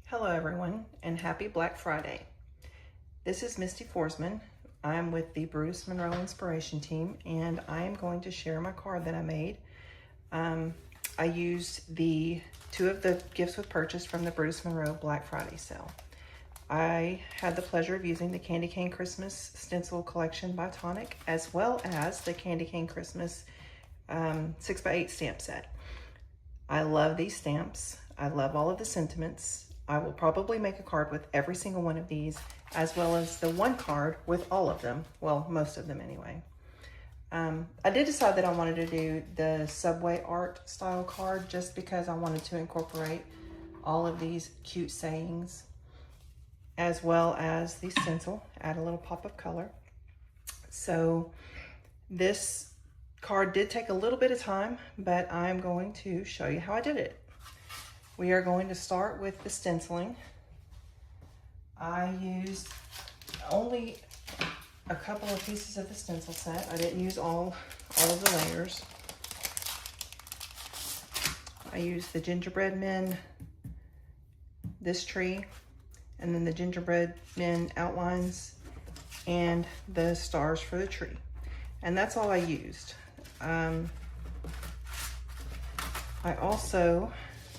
Hello everyone, and happy Black Friday. This is Misty Forsman. I'm with the Brutus Monroe Inspiration Team, and I am going to share my card that I made. I used two of the gifts with purchase from the Brutus Monroe Black Friday sale. I had the pleasure of using the Candy Cane Christmas Stencil Collection by Tonic, as well as the Candy Cane Christmas 6x8 stamp set. I love these stamps. I love all of the sentiments. I will probably make a card with every single one of these, as well as the one card with all of them. Well, most of them anyway. I did decide that I wanted to do the Subway art style card just because I wanted to incorporate all of these cute sayings, as well as the stencil, add a little pop of color. So this card did take a little bit of time, but I'm going to show you how I did it. We are going to start with the stenciling. I used only a couple of pieces of the stencil set. I didn't use all of the layers. I used the gingerbread men, this tree, and then the gingerbread men outlines and the stars for the tree. And that's all I used. I also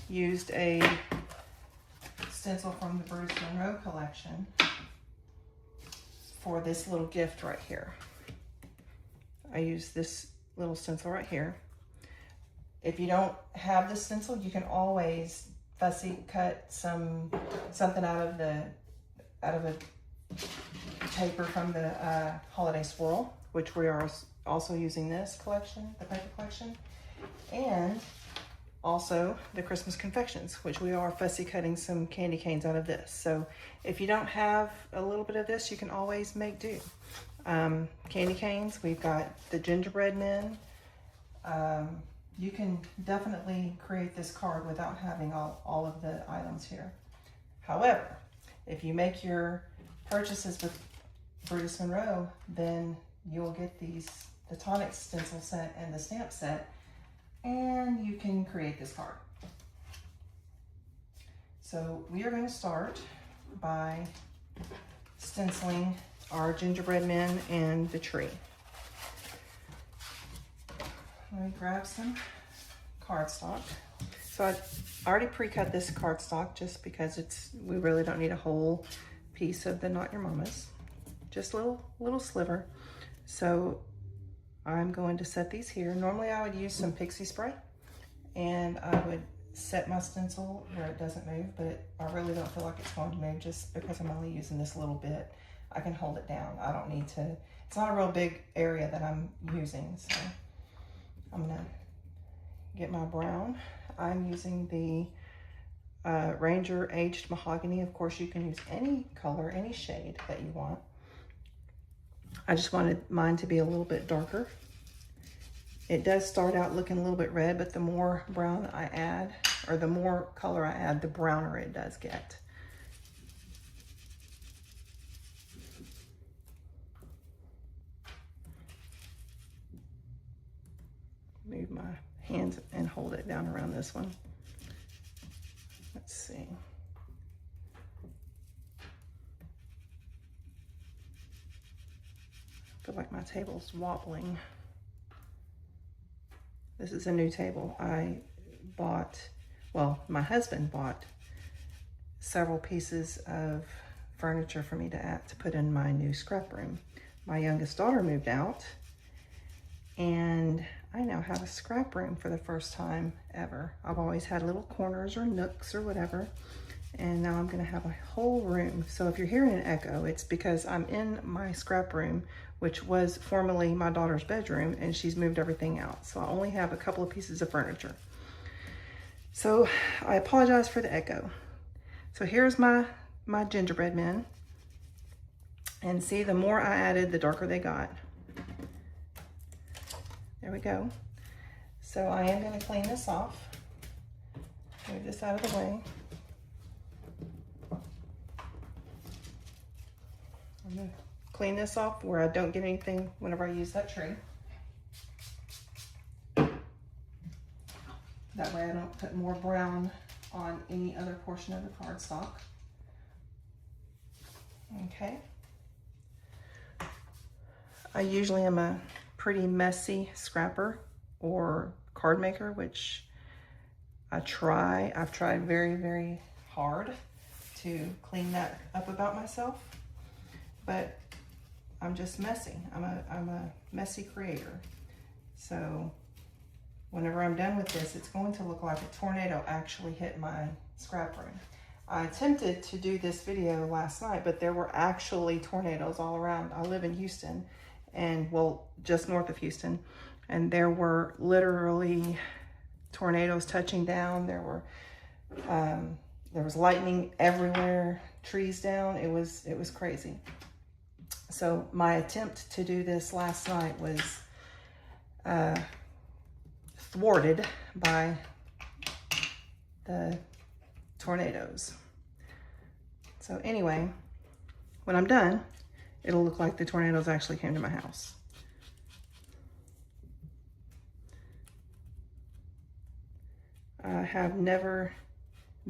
used a stencil from the Brutus Monroe collection for this little gift right here. I used this little stencil right here. If you don't have the stencil, you can always fussy cut something out of the paper from the holiday swirl, which we are also using this collection, the paper collection, and also the Christmas confections, which we are fussy cutting some candy canes out of this. So if you don't have a little bit of this, you can always make do. Candy canes, we've got the gingerbread men. You can definitely create this card without having all of the items here. However, if you make your purchases with Brutus Monroe, then you'll get the Tonic stencil set and the stamp set, and you can create this card. So we are going to start by stenciling our gingerbread men and the tree. Let me grab some cardstock. So I already pre-cut this cardstock just because we really don't need a whole piece of the Not Your Mama's, just a little sliver. So I'm going to set these here. Normally I would use some pixie spray and I would set my stencil where it doesn't move, but I really don't feel like it's going to move just because I'm only using this little bit. I can hold it down. I don't need to, it's not a real big area that I'm using. So I'm gonna get my brown. I'm using the Ranger Aged Mahogany. Of course, you can use any color, any shade that you want. I just wanted mine to be a little bit darker. It does start out looking a little bit red, but the more brown I add, or the more color I add, the browner it does get. Move my hands and hold it down around this one. Let's see. I feel like my table's wobbling. This is a new table. My husband bought several pieces of furniture for me to put in my new scrap room. My youngest daughter moved out, and I now have a scrap room for the first time ever. I've always had little corners or nooks or whatever, and now I'm gonna have a whole room. So if you're hearing an echo, it's because I'm in my scrap room, which was formerly my daughter's bedroom, and she's moved everything out. So I only have a couple of pieces of furniture. So I apologize for the echo. So here's my gingerbread men. And see, the more I added, the darker they got. There we go. So I am gonna clean this off. Move this out of the way. I'm gonna clean this off where I don't get anything whenever I use that tree. That way I don't put more brown on any other portion of the cardstock. Okay. I usually am a pretty messy scrapper or card maker, which I've tried very, very hard to clean that up about myself, but I'm just messy. I'm a messy creator. So whenever I'm done with this, it's going to look like a tornado actually hit my scrap room. I attempted to do this video last night, but there were actually tornadoes all around. I live in Houston, and well, just north of Houston, and there were literally tornadoes touching down. There was lightning everywhere, trees down. It was crazy. So my attempt to do this last night was thwarted by the tornadoes. So anyway, when I'm done, it'll look like the tornadoes actually came to my house. I have never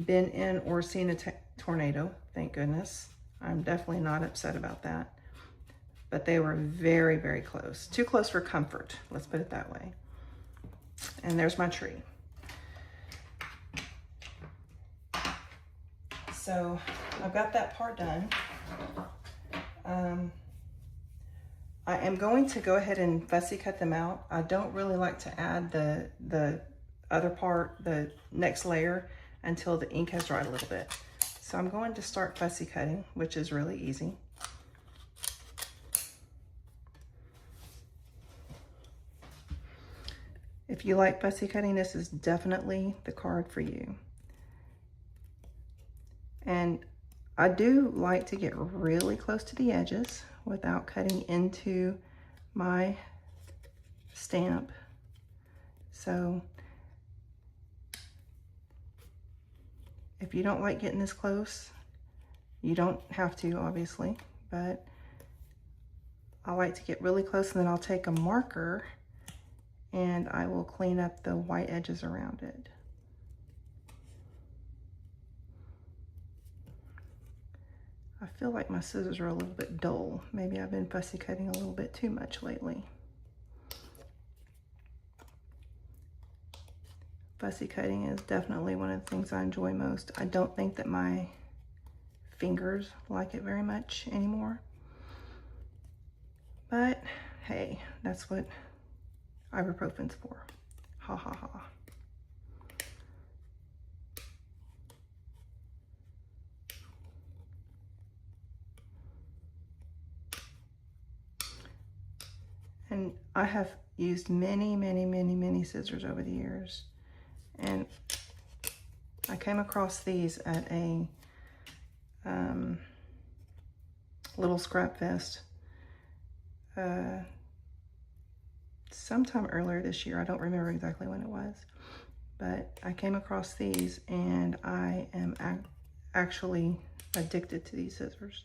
been in or seen a tornado, thank goodness. I'm definitely not upset about that. But they were very, very close. Too close for comfort, let's put it that way. And there's my tree. So I've got that part done. I am going to go ahead and fussy cut them out. I don't really like to add the other part, the next layer, until the ink has dried a little bit. So I'm going to start fussy cutting, which is really easy. If you like fussy cutting, this is definitely the card for you. And I do like to get really close to the edges without cutting into my stamp. So if you don't like getting this close, you don't have to, obviously, but I like to get really close, and then I'll take a marker and I will clean up the white edges around it. I feel like my scissors are a little bit dull. Maybe I've been fussy cutting a little bit too much lately. Fussy cutting is definitely one of the things I enjoy most. I don't think that my fingers like it very much anymore. But hey, that's what ibuprofen's for. Ha ha ha. And I have used many scissors over the years. And I came across these at a little scrap fest sometime earlier this year. I don't remember exactly when it was, but I came across these, and I am actually addicted to these scissors.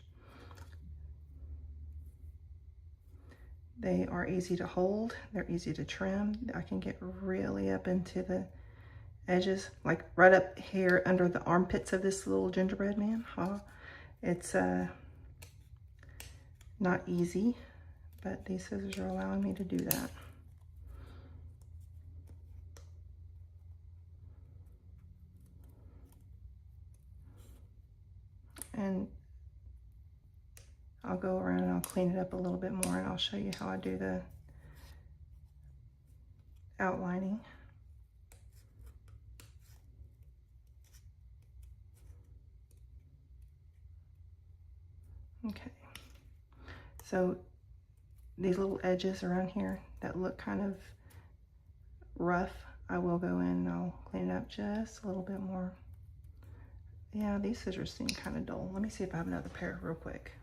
They are easy to hold, they're easy to trim. I can get really up into the edges, like right up here under the armpits of this little gingerbread man. It's not easy, but these scissors are allowing me to do that. And I'll go around and I'll clean it up a little bit more, and I'll show you how I do the outlining. Okay, so these little edges around here that look kind of rough, I will go in and I'll clean it up just a little bit more. Yeah, these scissors seem kind of dull. Let me see if I have another pair real quick.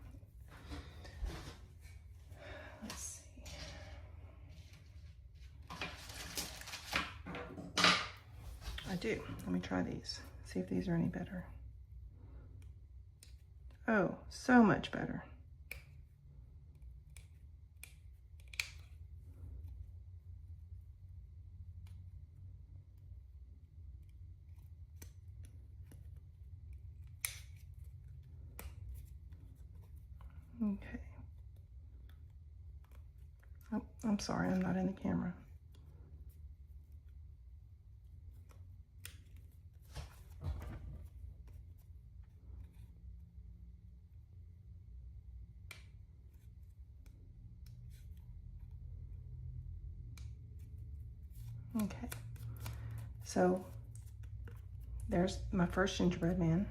Let's see. I do. Let me try these. See if these are any better. Oh, so much better. Okay. Oh, I'm sorry, I'm not in the camera. Okay, so there's my first gingerbread man,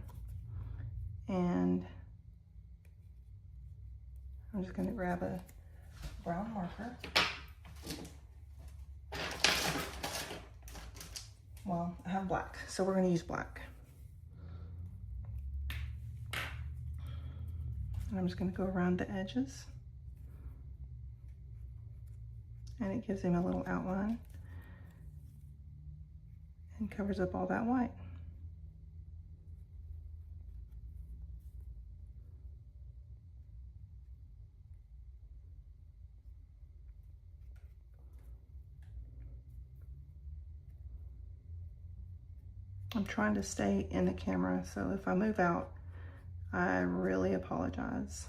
and I'm just going to grab a brown marker. Well, I have black, so we're going to use black. And I'm just going to go around the edges, and it gives him a little outline and covers up all that white. I'm trying to stay in the camera, so if I move out, I really apologize.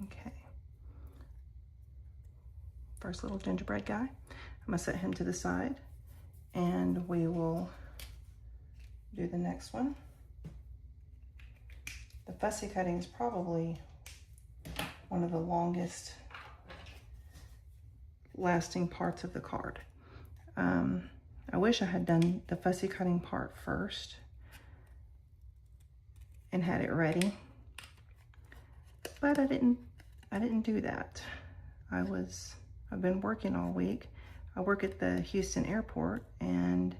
Okay. First little gingerbread guy. I'm gonna set him to the side, and we will do the next one. The fussy cutting is probably one of the longest lasting parts of the card. I wish I had done the fussy cutting part first and had it ready, but I didn't do that. I've been working all week. I work at the Houston airport, and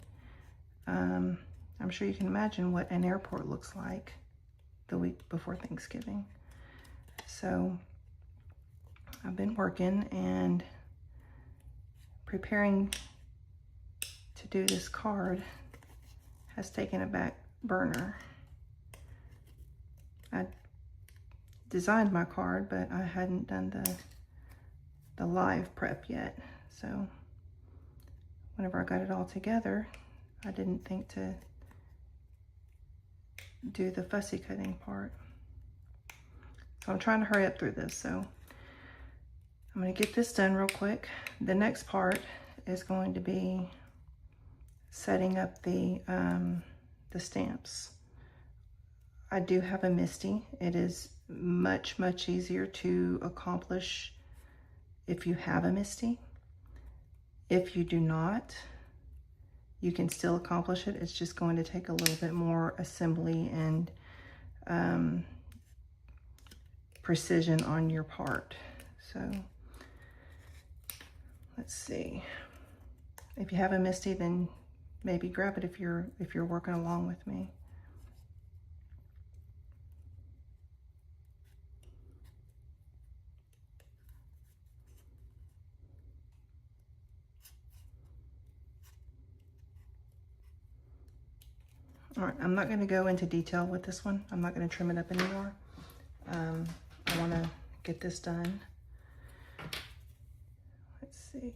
I'm sure you can imagine what an airport looks like the week before Thanksgiving. So I've been working and preparing to do this card has taken a back burner. I designed my card, but I hadn't done the live prep yet. So whenever I got it all together, I didn't think to do the fussy cutting part. So I'm trying to hurry up through this. So I'm going to get this done real quick. The next part is going to be setting up the stamps. I do have a Misty. It is much easier to accomplish if you have a Misty. If you do not, you can still accomplish it. It's just going to take a little bit more assembly and precision on your part. So let's see. If you have a Misty, then maybe grab it if you're working along with me. All right, I'm not going to go into detail with this one. I'm not going to trim it up anymore. I want to get this done. Let's see.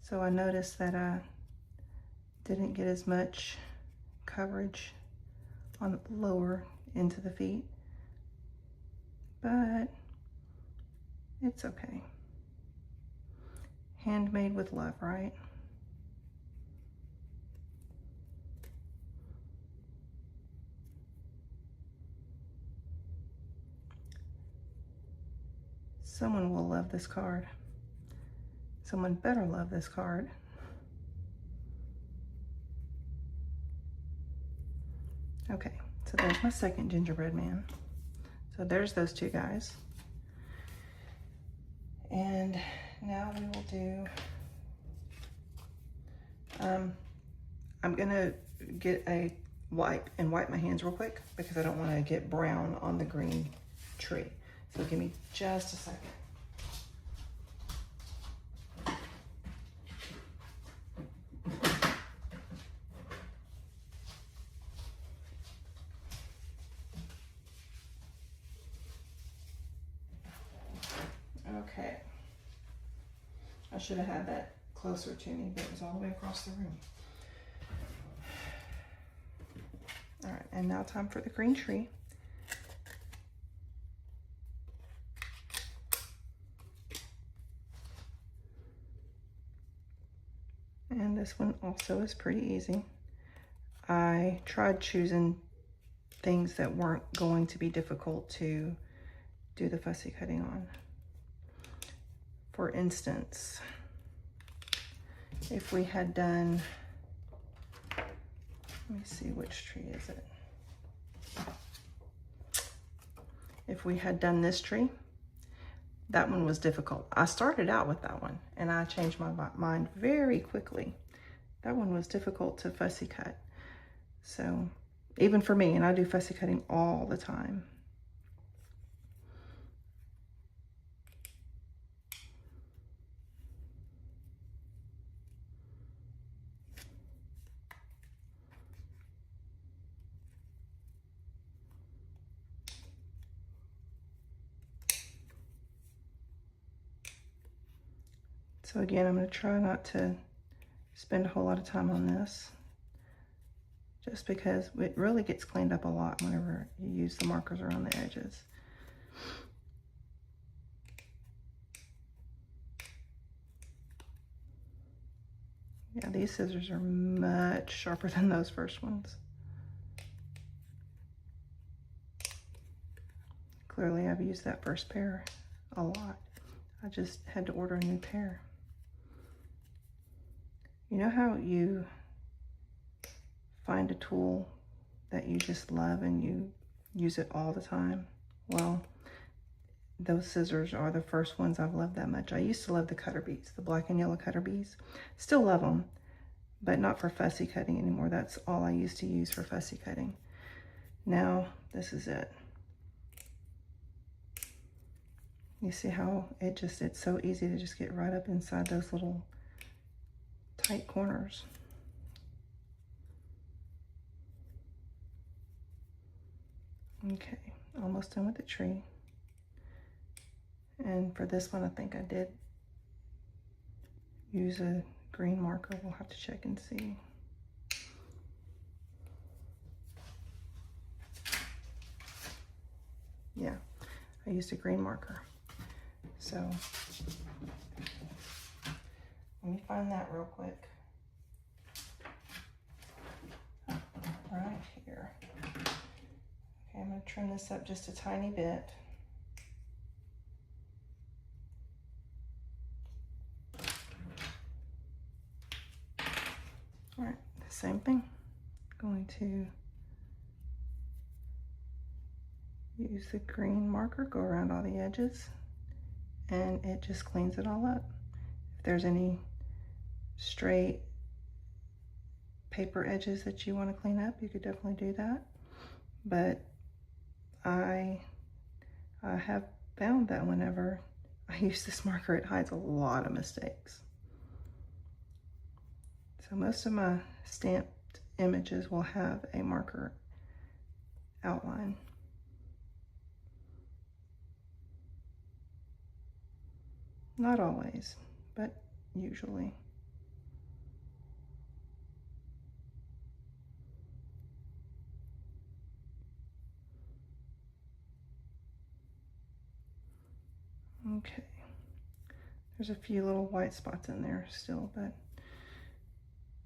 So I noticed that I didn't get as much coverage on the lower into the feet, but it's okay. Handmade with love, right? Someone will love this card. Someone better love this card. Okay, so there's my second gingerbread man. So there's those two guys. And now we will do, I'm gonna get a wipe and wipe my hands real quick because I don't wanna get brown on the green tree. So give me just a second. I should have had that closer to me, but it was all the way across the room. All right, and now time for the green tree. And this one also is pretty easy. I tried choosing things that weren't going to be difficult to do the fussy cutting on. For instance, if we had done, let me see, which tree is it? If we had done this tree, that one was difficult. I started out with that one and I changed my mind very quickly. That one was difficult to fussy cut. So even for me, and I do fussy cutting all the time. So again, I'm going to try not to spend a whole lot of time on this, just because it really gets cleaned up a lot whenever you use the markers around the edges. Yeah, these scissors are much sharper than those first ones. Clearly, I've used that first pair a lot. I just had to order a new pair. You know how you find a tool that you just love and you use it all the time? Well, those scissors are the first ones I've loved that much. I used to love the cutter bees, the black and yellow cutter bees. Still love them, but not for fussy cutting anymore. That's all I used to use for fussy cutting. Now, this is it. You see how it's so easy to just get right up inside those little tight corners. Okay, almost done with the tree. And for this one, I think I did use a green marker. We'll have to check and see. Yeah, I used a green marker. So let me find that real quick. Right here. Okay, I'm going to trim this up just a tiny bit. All right, the same thing. Going to use the green marker, go around all the edges, and it just cleans it all up. If there's any straight paper edges that you want to clean up, you could definitely do that. But I have found that whenever I use this marker, it hides a lot of mistakes. So most of my stamped images will have a marker outline. Not always, but usually. Okay, there's a few little white spots in there still, but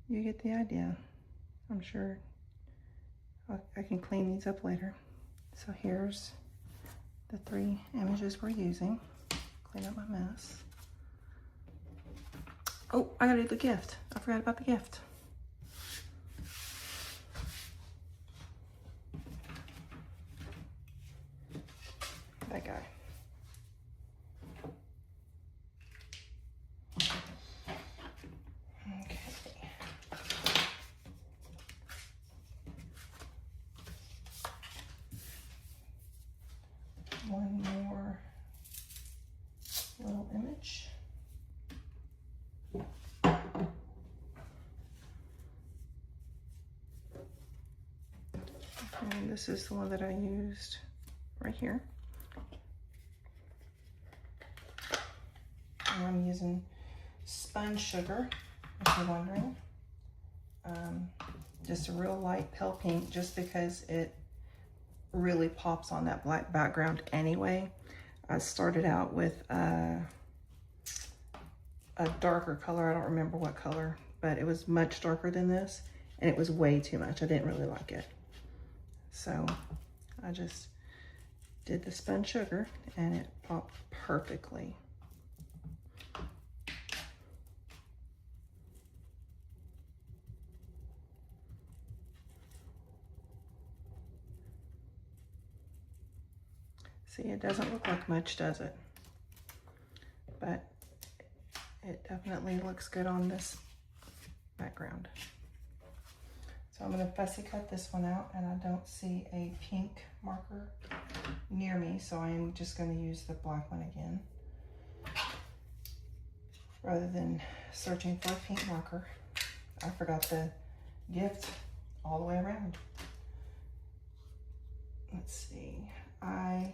you get the idea. I'm sure I can clean these up later. So here's the 3 images we're using. Clean up my mess. Oh, I gotta do the gift. I forgot about the gift. That guy. Okay. One more little image. And this is the one that I used right here. And I'm using sponge sugar, if you're wondering. Just a real light pale pink, just because it really pops on that black background anyway. I started out with a darker color. I don't remember what color, but it was much darker than this, and it was way too much. I didn't really like it. So I just did the sponge sugar, and it popped perfectly. See, it doesn't look like much, does it? But it definitely looks good on this background. So I'm going to fussy cut this one out, and I don't see a pink marker near me, so I am just going to use the black one again, rather than searching for a pink marker. I forgot the gift all the way around. Let's see. I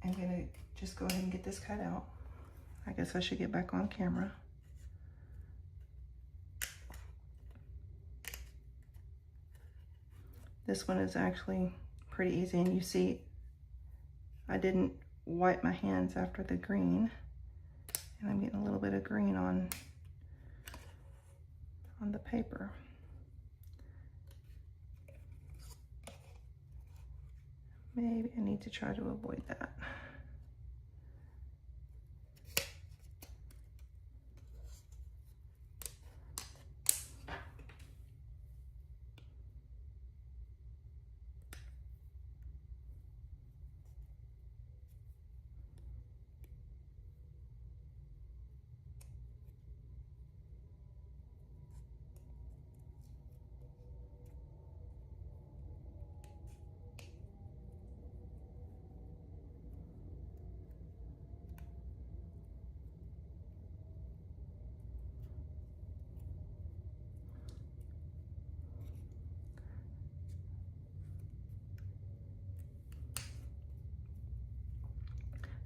am going to just go ahead and get this cut out. I guess I should get back on camera. This one is actually pretty easy, and you see I didn't wipe my hands after the green, and I'm getting a little bit of green on the paper. Maybe I need to try to avoid that.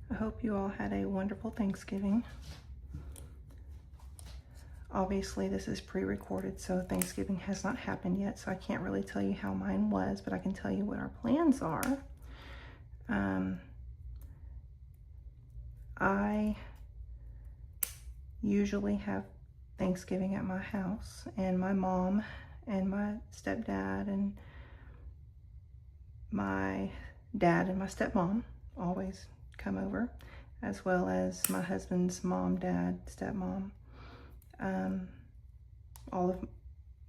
I hope you all had a wonderful Thanksgiving. Obviously, this is pre-recorded, so Thanksgiving has not happened yet, so I can't really tell you how mine was, but I can tell you what our plans are. I usually have Thanksgiving at my house, and my mom and my stepdad and my dad and my stepmom always come over, as well as my husband's mom, dad, stepmom. All of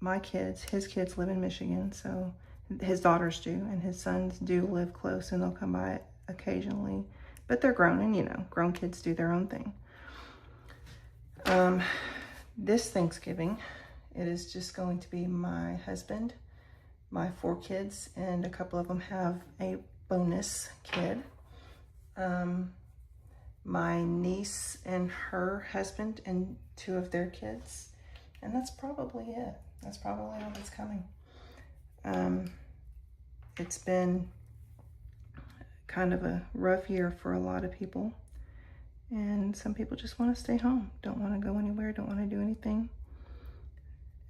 my kids, his kids live in Michigan, so his daughters do, and his sons do live close, and they'll come by occasionally, but they're grown, and you know, grown kids do their own thing. This Thanksgiving, it is just going to be my husband, my 4 kids, and a couple of them have a bonus kid. My niece and her husband and 2 of their kids, and that's probably it. That's probably all that's coming. It's been kind of a rough year for a lot of people, and some people just want to stay home, don't want to go anywhere, don't want to do anything,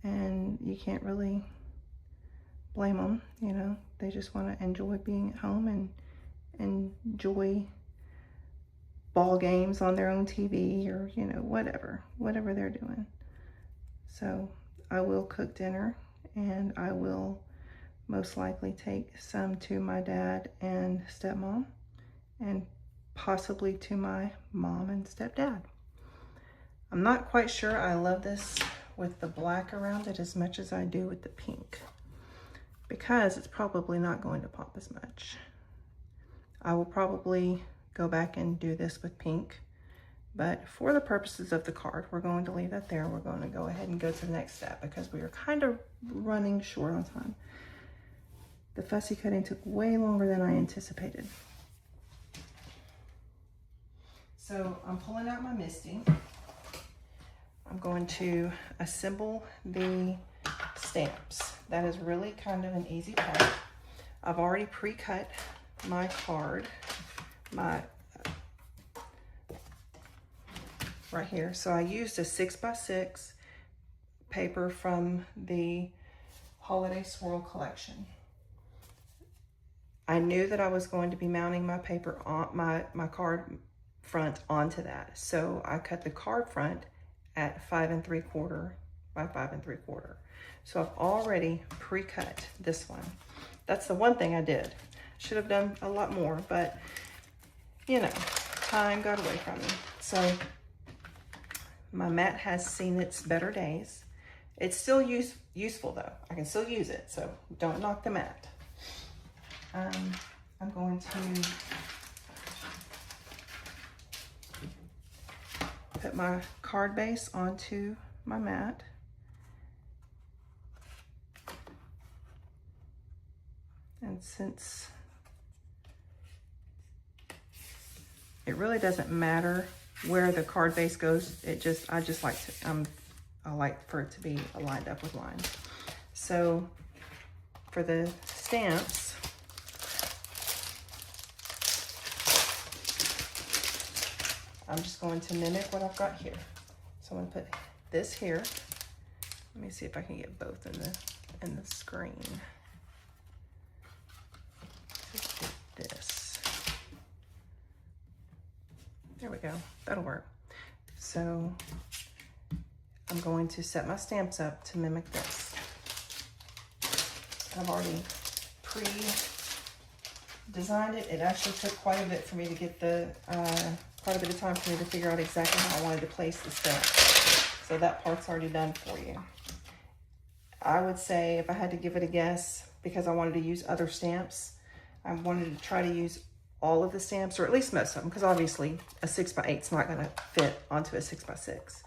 and you can't really blame them. You know, they just want to enjoy being at home and enjoy ball games on their own TV, or you know, whatever they're doing. So I will cook dinner, and I will most likely take some to my dad and stepmom, and possibly to my mom and stepdad. I'm not quite sure I love this with the black around it as much as I do with the pink, because it's probably not going to pop as much. I will probably go back and do this with pink, but for the purposes of the card, we're going to leave that there. We're going to go ahead and go to the next step, because we are kind of running short on time. The fussy cutting took way longer than I anticipated. So I'm pulling out my Misty. I'm going to assemble the stamps. That is really kind of an easy part. I've already pre-cut my card, my right here. So I used a 6x6 paper from the Holiday Swirl collection. I knew that I was going to be mounting my paper on my card front onto that. So I cut the card front at 5 3/4 by 5 3/4. So I've already pre-cut this one. That's the one thing I did. Should have done a lot more, but you know, time got away from me. So my mat has seen its better days. It's still useful though. I can still use it, so don't knock the mat. I'm going to put my card base onto my mat. And since it really doesn't matter where the card base goes, I just like to, I like for it to be lined up with lines. So for the stamps, I'm just going to mimic what I've got here. So I'm going to put this here. Let me see if I can get both in the screen. Just get this. There we go. That'll work. So I'm going to set my stamps up to mimic this. I've already pre-designed it. It actually took quite a bit for me to get quite a bit of time for me to figure out exactly how I wanted to place the stamp. So that part's already done for you. I would say if I had to give it a guess, because I wanted to use other stamps, I wanted to try to use all of the stamps, or at least most of them, because obviously a 6x8 is not gonna fit onto a 6x6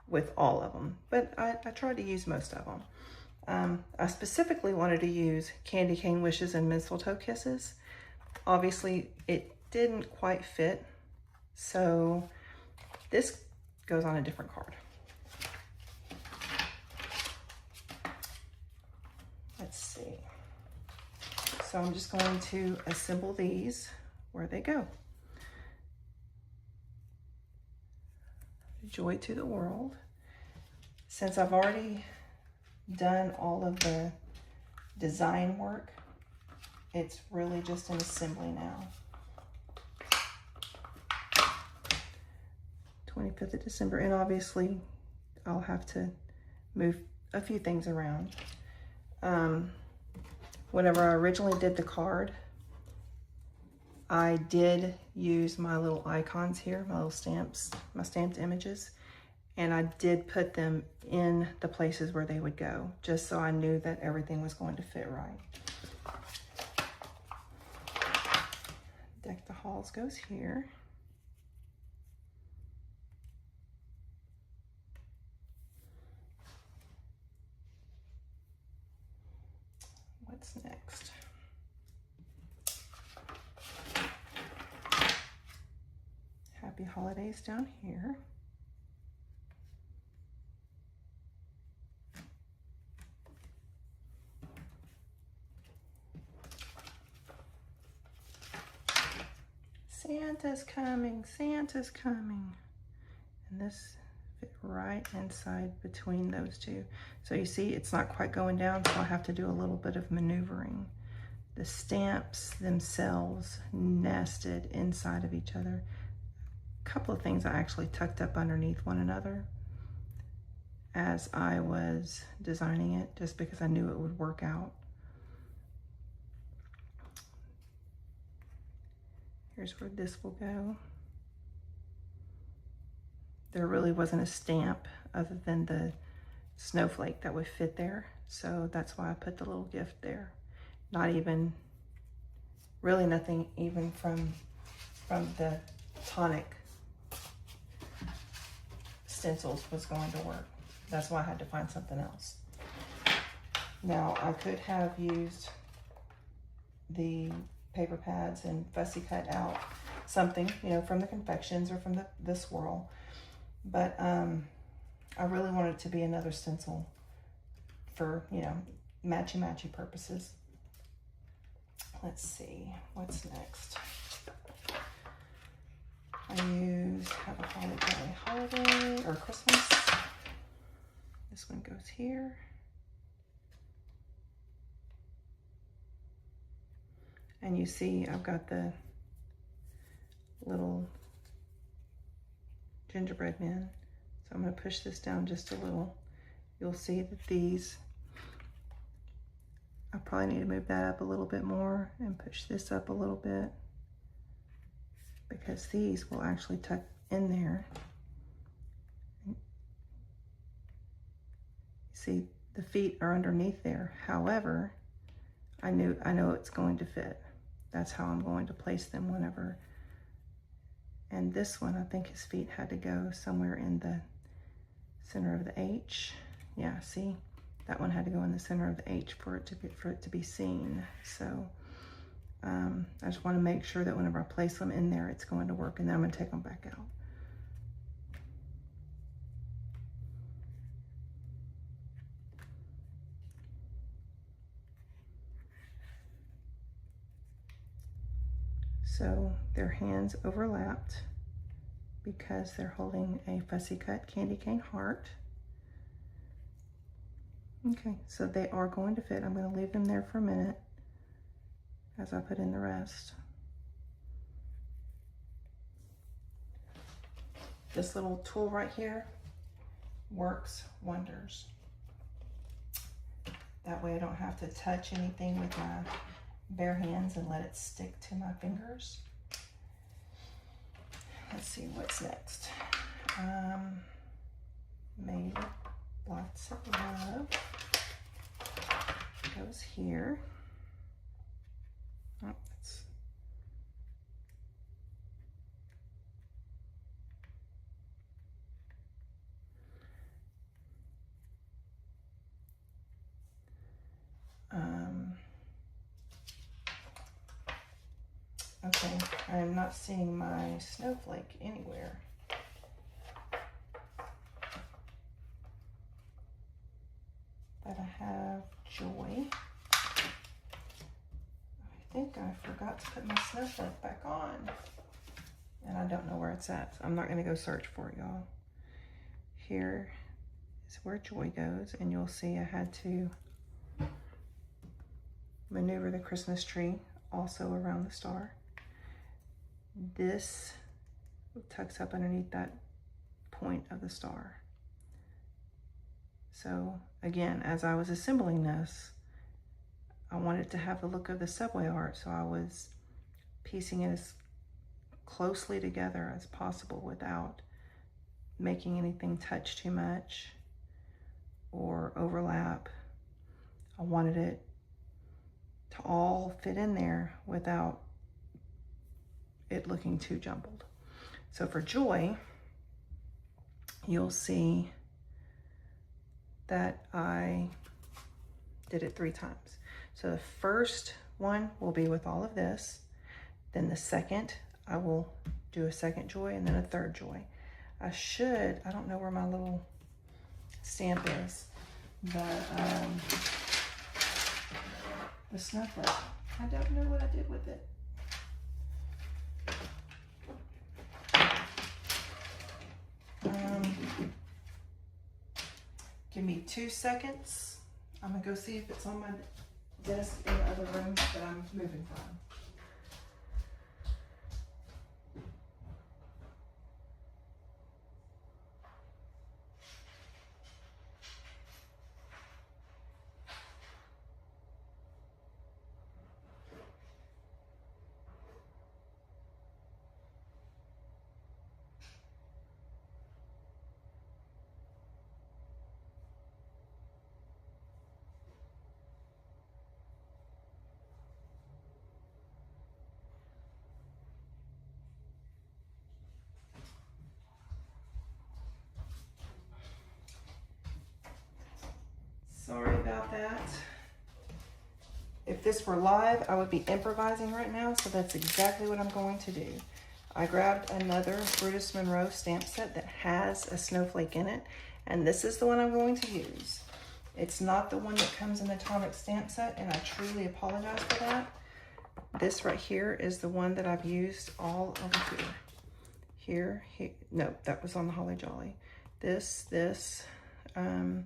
with all of them. But I tried to use most of them. I specifically wanted to use Candy Cane Wishes and Mistletoe Kisses. Obviously it didn't quite fit. So this goes on a different card. Let's see. So I'm just going to assemble these where they go. Joy to the world. Since I've already done all of the design work, it's really just an assembly now. 25th of December, and obviously I'll have to move a few things around. Whenever I originally did the card, I did use my little icons here, my little stamps, my stamped images, and I did put them in the places where they would go, just so I knew that everything was going to fit right. Deck the Halls goes here. What's next? Happy Holidays down here. Santa's coming, Santa's coming. And this fit right inside between those two. So you see, it's not quite going down, so I have to do a little bit of maneuvering. The stamps themselves nested inside of each other. A couple of things I actually tucked up underneath one another as I was designing it, just because I knew it would work out. Here's where this will go. There really wasn't a stamp other than the snowflake that would fit there. So that's why I put the little gift there. Not even, really nothing even from the tonic stencils was going to work. That's why I had to find something else. Now I could have used the paper pads and fussy cut out something, you know, from the confections or from the swirl. But I really wanted it to be another stencil for, you know, matchy-matchy purposes. Let's see, what's next? I use Have a holiday or Christmas. This one goes here. And you see I've got the little gingerbread men. So I'm going to push this down just a little. You'll see that these, I probably need to move that up a little bit more and push this up a little bit, because these will actually tuck in there. See, the feet are underneath there. However, I know it's going to fit. That's how I'm going to place them whenever. And this one, I think his feet had to go somewhere in the center of the H. Yeah, see, that one had to go in the center of the H for it to be seen. So I just want to make sure that whenever I place them in there, it's going to work. And then I'm going to take them back out. So their hands overlapped because they're holding a fussy cut candy cane heart. Okay, so they are going to fit. I'm going to leave them there for a minute as I put in the rest. This little tool right here works wonders. That way I don't have to touch anything with my bare hands and let it stick to my fingers. Let's see what's next. Made lots of love. Goes here. Oh, that's okay, I am not seeing my snowflake anywhere. But I have Joy. I think I forgot to put my snowflake back on. And I don't know where it's at. So I'm not going to go search for it, y'all. Here is where Joy goes. And you'll see I had to maneuver the Christmas tree also around the star. This tucks up underneath that point of the star. So again, as I was assembling this, I wanted to have the look of the subway art, so I was piecing it as closely together as possible without making anything touch too much or overlap. I wanted it to all fit in there without it looking too jumbled. So for Joy, you'll see that I did it 3 times. So the first one will be with all of this. Then the second, I will do a second Joy and then a third Joy. I don't know where my little stamp is, but the snowflake, I don't know what I did with it. Give me 2 seconds. I'm gonna go see if it's on my desk in the other room that I'm moving from. Sorry about that. If this were live, I would be improvising right now, so that's exactly what I'm going to do. I grabbed another Brutus Monroe stamp set that has a snowflake in it, and this is the one I'm going to use. It's not the one that comes in the Atomic stamp set, and I truly apologize for that. This right here is the one that I've used all over here. here, no, that was on the Holly Jolly. This, oh,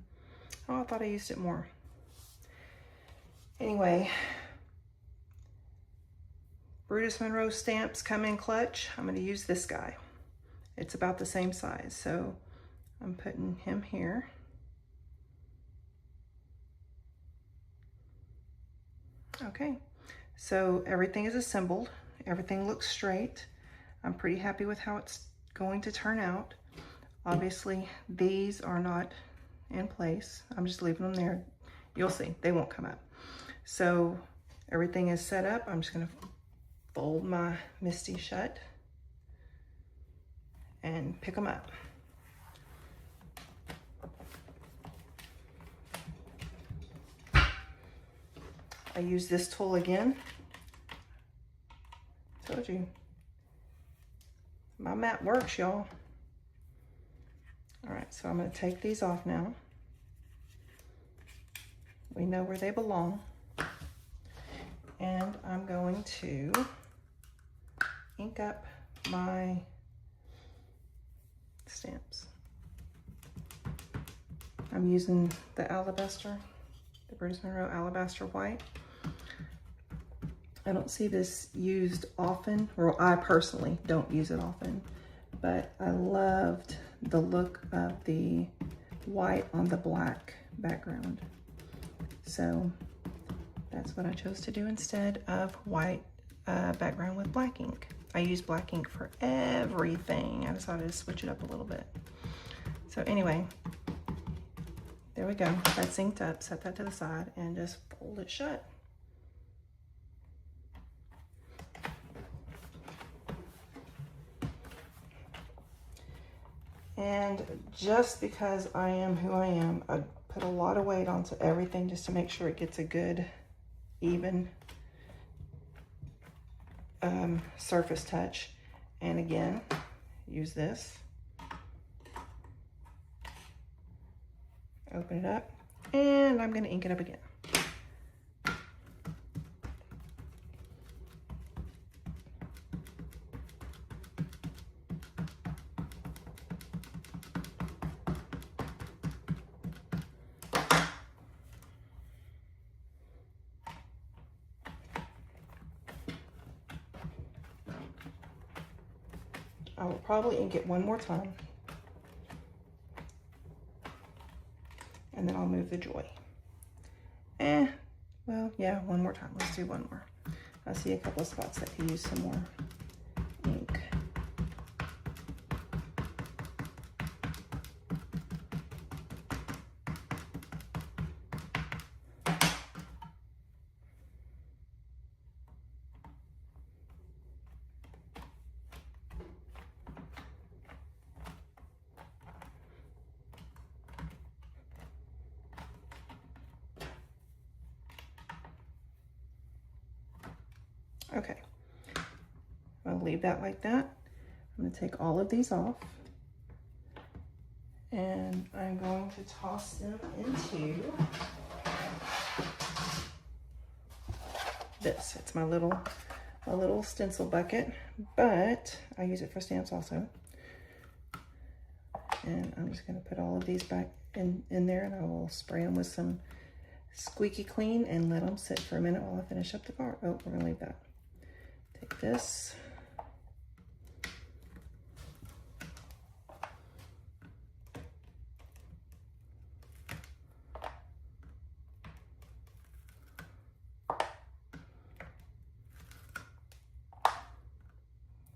I thought I used it more. Anyway, Brutus Monroe stamps come in clutch. I'm going to use this guy. It's about the same size, so I'm putting him here. Okay, so everything is assembled. Everything looks straight. I'm pretty happy with how it's going to turn out. Obviously, these are not in place. I'm just leaving them there. You'll see, they won't come up. So everything is set up. I'm just gonna fold my Misty shut and pick them up. I use this tool again. Told you. My mat works, y'all. All right, so I'm going to take these off now. We know where they belong. And I'm going to ink up my stamps. I'm using the Alabaster, the Brutus Monroe Alabaster White. I don't see this used often, or I personally don't use it often, but I loved the look of the white on the black background. So that's what I chose to do instead of white background with black ink. I use black ink for everything. I decided to switch it up a little bit. So anyway, there we go. That's inked up. Set that to the side and just fold it shut. And just because I am who I am, I put a lot of weight onto everything just to make sure it gets a good, even surface touch. And again, use this. Open it up, and I'm going to ink it up again. I will probably ink it one more time, and then I'll move the Joy. Well, yeah, one more time. Let's do one more. I see a couple of spots that could use some more ink. Okay, I'll leave that like that. I'm going to take all of these off, and I'm going to toss them into this. It's my little stencil bucket, but I use it for stamps also. And I'm just going to put all of these back in there, and I will spray them with some squeaky clean and let them sit for a minute while I finish up the card. Oh, we're going to leave that. Take this.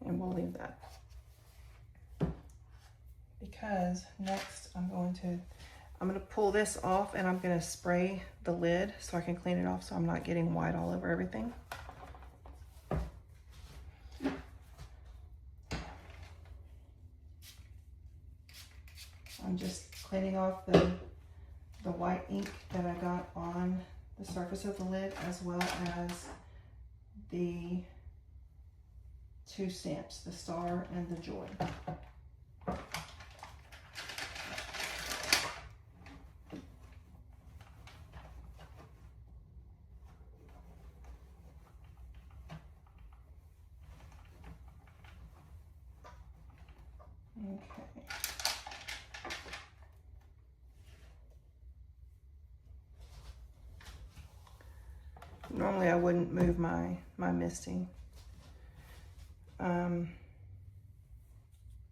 And we'll leave that. Because next I'm going to pull this off, and I'm going to spray the lid so I can clean it off so I'm not getting white all over everything. I'm just cleaning off the white ink that I got on the surface of the lid, as well as the two stamps, the Star and the Joy. normally I wouldn't move my Misty.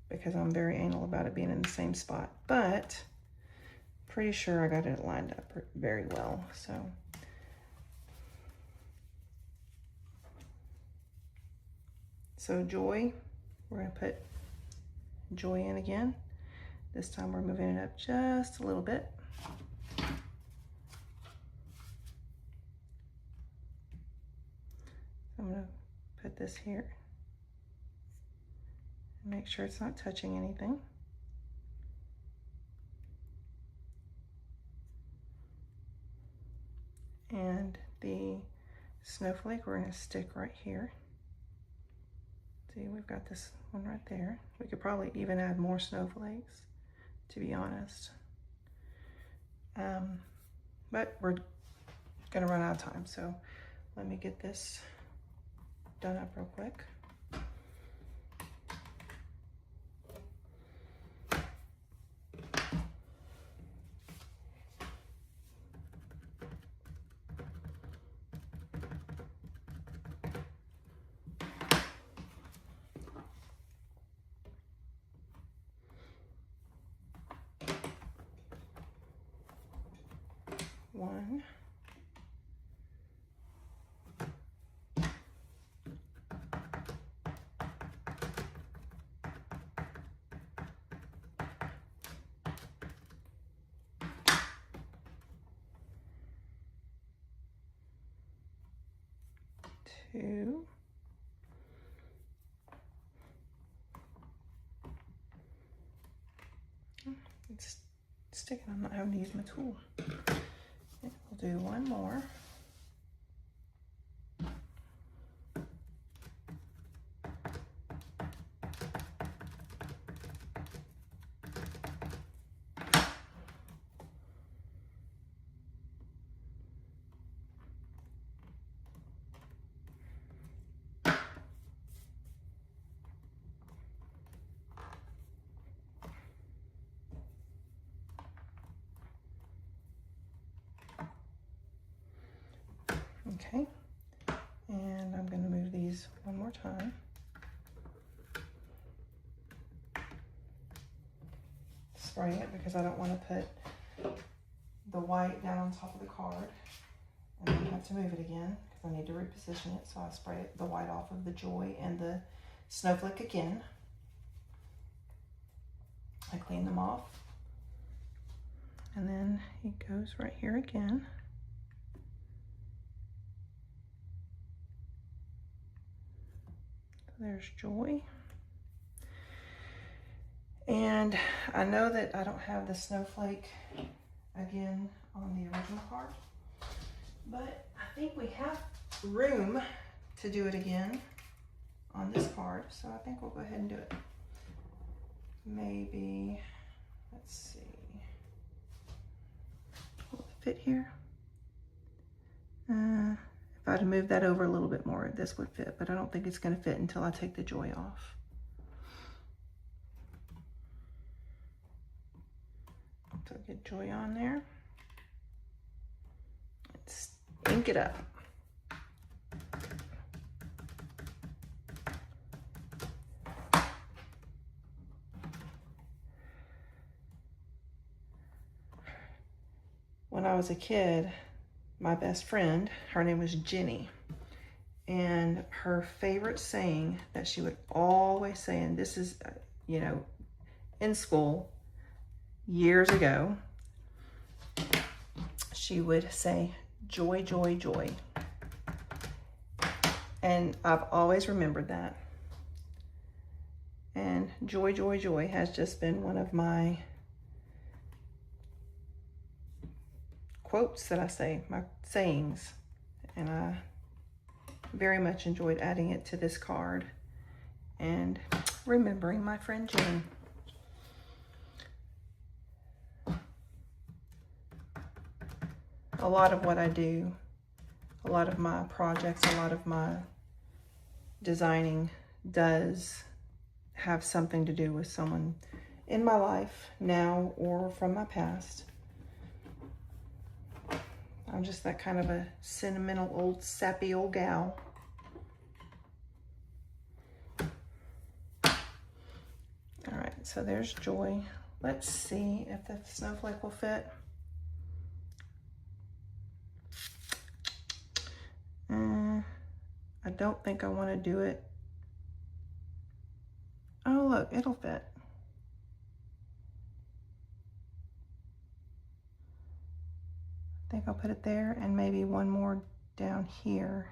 Because I'm very anal about it being in the same spot. But pretty sure I got it lined up very well. So Joy, we're going to put Joy in again. This time we're moving it up just a little bit. I'm going to put this here. Make sure it's not touching anything. And the snowflake we're going to stick right here. See, we've got this one right there. We could probably even add more snowflakes, to be honest. But we're gonna run out of time, so let me get this done up real quick. One. Two. It's sticking. I'm not having to use my tool. We'll do one more. Okay, and I'm going to move these one more time. Spray it because I don't want to put the white down on top of the card and then have to move it again because I need to reposition it. So I spray the white off of the Joy and the snowflake again. I clean them off, and then it goes right here again. There's Joy. And I know that I don't have the snowflake again on the original card, but I think we have room to do it again on this card, so I think we'll go ahead and do it. Maybe, let's see, will it fit here? If I'd moved that over a little bit more, this would fit, but I don't think it's going to fit until I take the Joy off. So get Joy on there. Let's ink it up. When I was a kid, my best friend, her name was Jenny, and her favorite saying that she would always say, and this is, you know, in school years ago, she would say, joy, joy, joy. And I've always remembered that. And joy, joy, joy has just been one of my quotes that I say, my sayings, and I very much enjoyed adding it to this card and remembering my friend Jenny. A lot of what I do, a lot of my projects, a lot of my designing does have something to do with someone in my life now or from my past. I'm just that kind of a sentimental, old, sappy old gal. All right, so there's Joy. Let's see if the snowflake will fit. I don't think I want to do it. Oh, look, it'll fit. I think I'll put it there and maybe one more down here,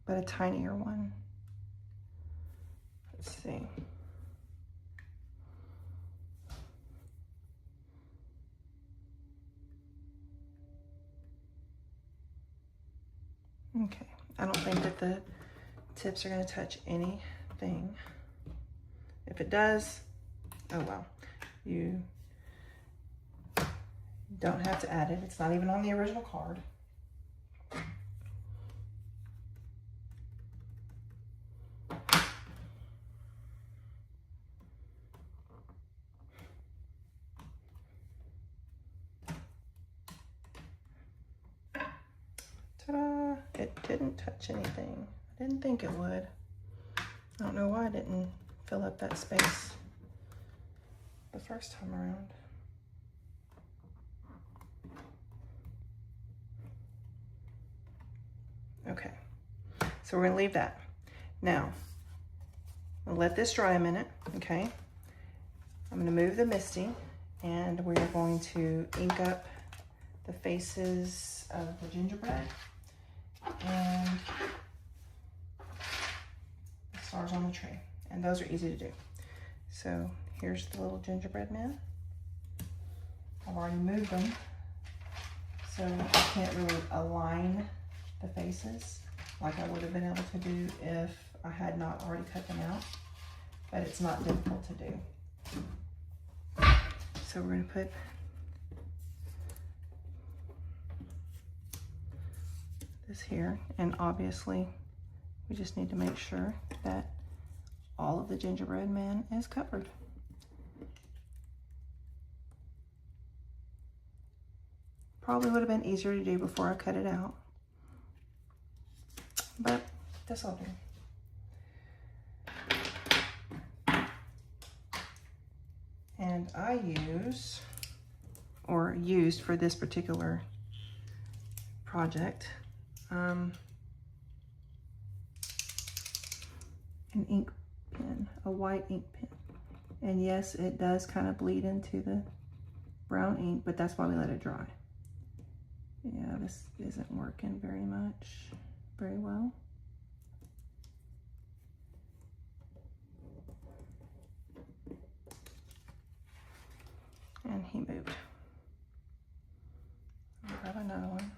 but a tinier one. Let's see. Okay, I don't think that the tips are going to touch anything. If it does, oh well. You don't have to add it. It's not even on the original card. Ta-da! It didn't touch anything. I didn't think it would. I don't know why I didn't fill up that space the first time around. Okay, so we're gonna leave that. Now, I'll let this dry a minute, okay? I'm gonna move the Misty and we're going to ink up the faces of the gingerbread and the stars on the tree. And those are easy to do. So here's the little gingerbread man. I've already moved them, so I can't really align the faces like I would have been able to do if I had not already cut them out, but it's not difficult to do. So we're going to put this here, and obviously we just need to make sure that all of the gingerbread man is covered. Probably would have been easier to do before I cut it out, but this will do. And I used for this particular project, an ink pen, a white ink pen. And yes, it does kind of bleed into the brown ink, but that's why we let it dry. Yeah, this isn't working very well. And he moved. I'll grab another one.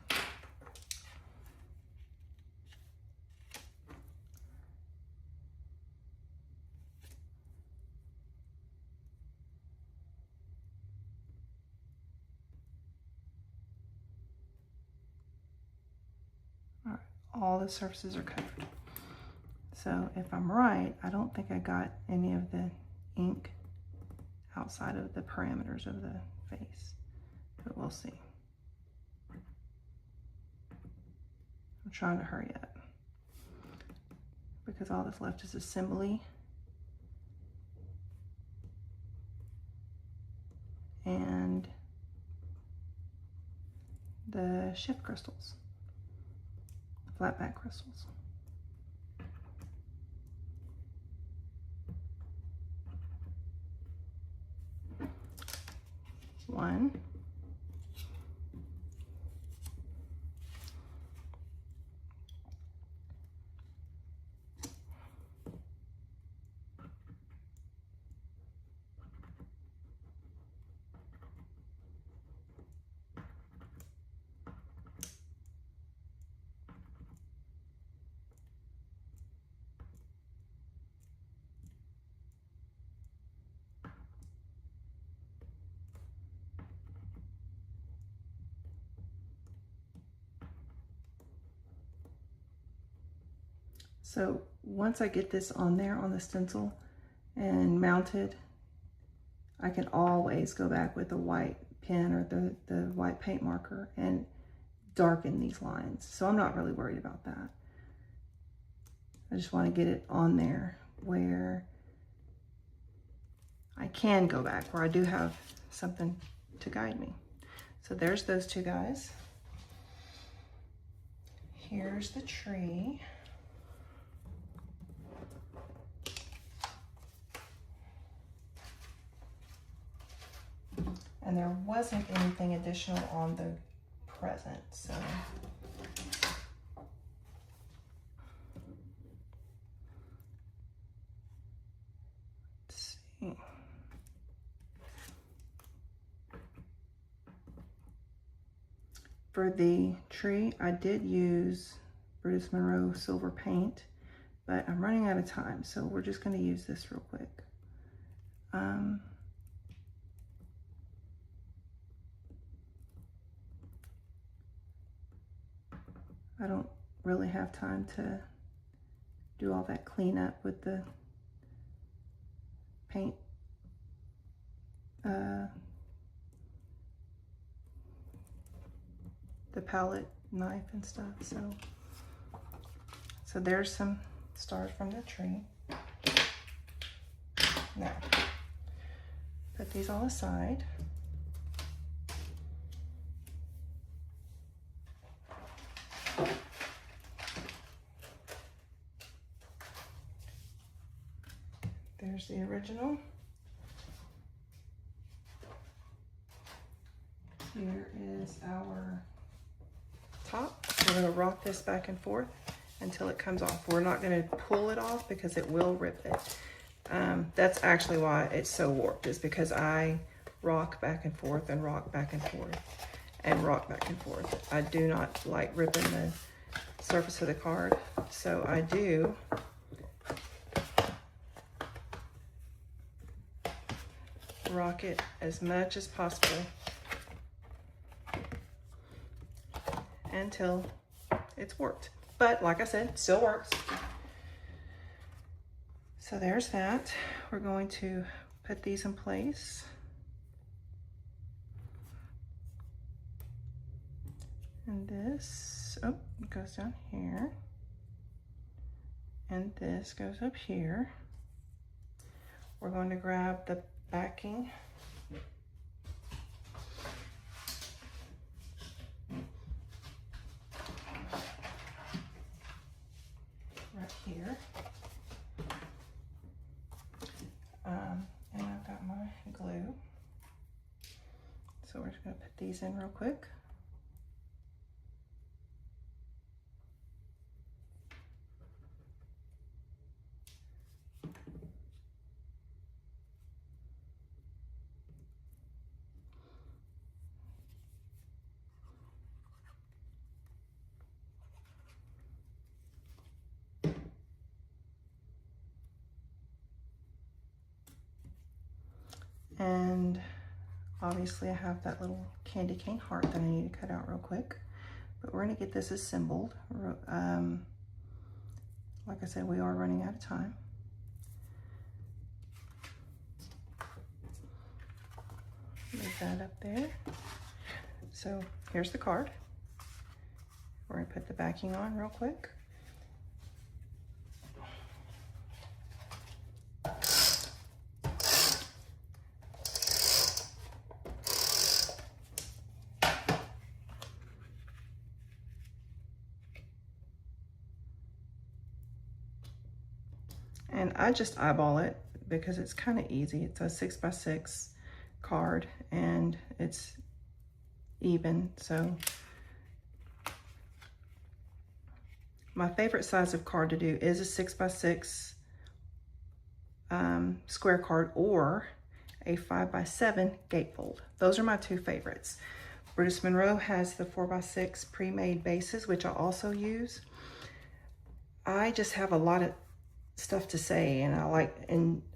All right, all the surfaces are covered. So if I'm right, I don't think I got any of the ink outside of the parameters of the face, but we'll see. I'm trying to hurry up because all that's left is assembly and the shift crystals, flat back crystals. One. So once I get this on there on the stencil and mounted, I can always go back with a white pen or the white paint marker and darken these lines. So I'm not really worried about that. I just want to get it on there where I can go back, where I do have something to guide me. So there's those two guys. Here's the tree. And there wasn't anything additional on the present, so. Let's see. For the tree, I did use Bruce Monroe silver paint, but I'm running out of time, so we're just going to use this real quick. I don't really have time to do all that cleanup with the paint. The palette knife and stuff, so there's some stars from the tree. Now, put these all aside. There's the original. Here is our top. We're going to rock this back and forth until it comes off. We're not going to pull it off because it will rip it. That's actually why it's so warped, is because I rock back and forth and rock back and forth and rock back and forth. I do not like ripping the surface of the card, so I do rock it as much as possible until it's warped. But like I said, still works. So there's that. We're going to put these in place. And this, oh, it goes down here. And this goes up here. We're going to grab the backing. Right here. And I've got my glue. So we're just going to put these in real quick. And obviously I have that little candy cane heart that I need to cut out real quick. But we're going to get this assembled. Like I said, we are running out of time. Leave that up there. So here's the card. We're going to put the backing on real quick. And I just eyeball it because it's kind of easy. It's a 6x6 card and it's even. So my favorite size of card to do is a 6x6 square card or a 5x7 gatefold. Those are my two favorites. Bruce Monroe has the 4x6 pre-made bases, which I also use. I just have a lot of stuff to say and I like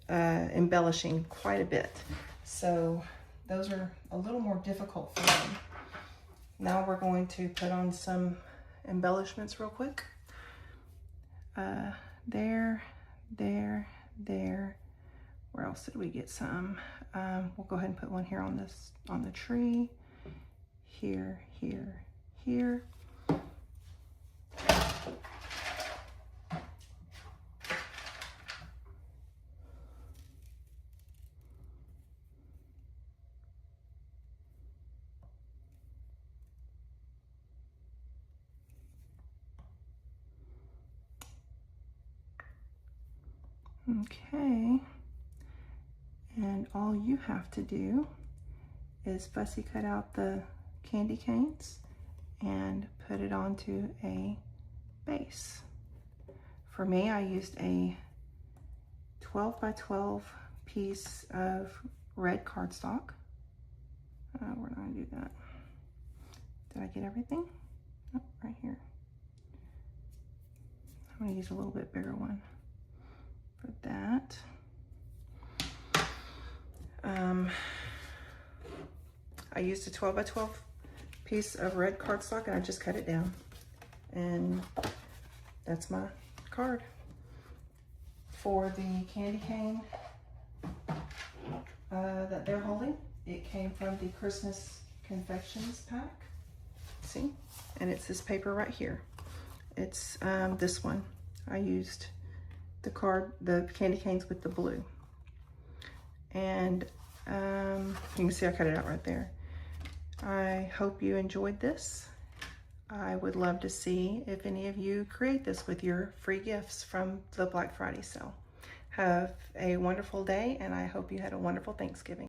embellishing quite a bit. So those are a little more difficult for me. Now we're going to put on some embellishments real quick. There. Where else did we get some? We'll go ahead and put one here on the tree. Here. here. Okay, and all you have to do is fussy cut out the candy canes and put it onto a base. For me, I used a 12 by 12 piece of red cardstock. We're not gonna do that. Did I get everything? Oh, right here. I'm gonna use a little bit bigger one for that. I used a 12 by 12 piece of red cardstock and I just cut it down. And that's my card. For the candy cane that they're holding, it came from the Christmas confections pack. See? And it's this paper right here. It's this one. I used the candy canes with the blue. And you can see I cut it out right there. I hope you enjoyed this. I would love to see if any of you create this with your free gifts from the Black Friday sale. Have a wonderful day, and I hope you had a wonderful Thanksgiving.